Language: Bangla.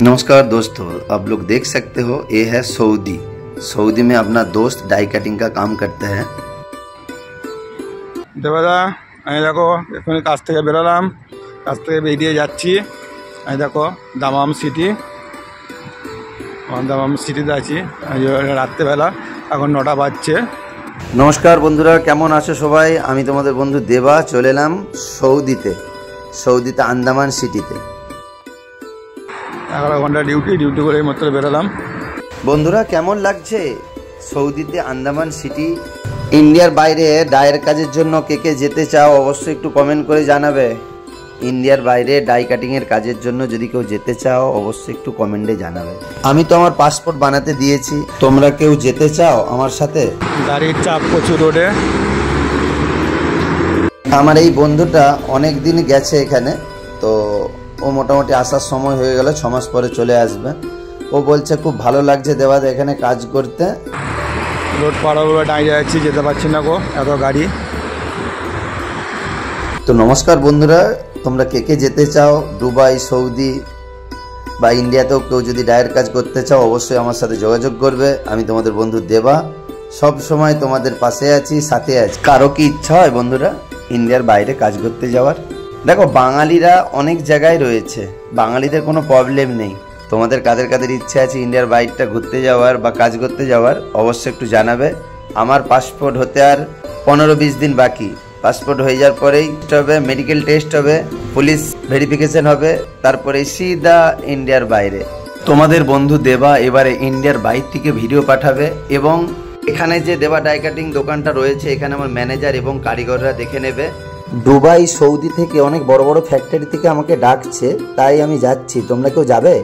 नमस्कार दोस्तों, आप लोग देख सकते हो ये है सऊदी। सऊदी में अपना दोस्त डाई कटिंग का काम करते हैं। देवादा देखो एखुनी काज থেকে বেরোলাম, কাজ থেকে বেরিয়ে যাচ্ছি। দেখো দামাম সিটি, দামাম সিটিতে আছি রাত্রেবেলা, এখন 9টা বাজছে। নমস্কার বন্ধুরা, কেমন আছো সবাই? আমি তোমাদের বন্ধু দেবা চলে এলাম সৌদিতে আন্দামান সিটিতে। 11 ঘন্টা ডিউটি করে মাত্র বেরোলাম। বন্ধুরা কেমন লাগছে সৌদিতে আন্দামান সিটি? ইন্ডিয়ার বাইরে ডাইয়ের কাজের জন্য কে কে যেতে চাও অবশ্যই একটু কমেন্ট করে জানাবে। ইন্ডিয়ার বাইরে ডাই কাটিংয়ের কাজের জন্য যদি কেউ যেতে চাও অবশ্যই একটু কমেন্টে জানাবে। আমি তো আমার পাসপোর্ট বানাতে দিয়েছি, তোমরা কেউ যেতে চাও আমার সাথে? গাড়ির চাপ প্রচুর রোডে। আমার এই বন্ধুটা অনেক দিন গেছে এখানে, তো ও মোটামুটি আসার সময় হয়ে গেল, 6 মাস পরে চলে আসবে। ও বলছে খুব ভালো লাগছে দেওয়াতে এখানে কাজ করতে। রোড পার হবে দাঁড়িয়ে যাচ্ছি, যেতে পারছি না গো, এত গাড়ি। তো নমস্কার বন্ধুরা, তোমরা কে কে যেতে চাও দুবাই, সৌদি বা ইন্ডিয়াতেও কেউ যদি ডায়ের কাজ করতে চাও অবশ্যই আমার সাথে যোগাযোগ করবে। আমি তোমাদের বন্ধু দেবা, সব সময় তোমাদের পাশে আছি, সাথে আছি। কারো কি ইচ্ছা হয় বন্ধুরা ইন্ডিয়ার বাইরে কাজ করতে যাওয়ার? দেখো বাঙালিরা অনেক জায়গায় রয়েছে, বাঙালিদের কোনো প্রবলেম নেই। তোমাদের কাদের কাদের ইচ্ছা আছে ইন্ডিয়ার বাইরটা ঘুরতে যাওয়ার বা কাজ করতে যাওয়ার অবশ্যই একটু জানাবে। আমার পাসপোর্ট হতে আর 15-20 দিন বাকি। পাসপোর্ট হয়ে যাওয়ার পরেই হবে মেডিকেল টেস্ট হবে, পুলিশ ভেরিফিকেশন হবে, তারপরে সিধা ইন্ডিয়ার বাইরে। তোমাদের বন্ধু দেবা এবারে ইন্ডিয়ার বাইরে থেকে ভিডিও পাঠাবে, এবং এখানে যে দেবা ডাই কাটিং দোকানটা রয়েছে এখানে আমার ম্যানেজার এবং কারিগররা দেখে নেবে। দুবাই, সৌদি থেকে অনেক বড় বড় ফ্যাক্টরি থেকে আমাকে ডাকছে, তাই আমি যাচ্ছি। তোমরা কেউ যাবে?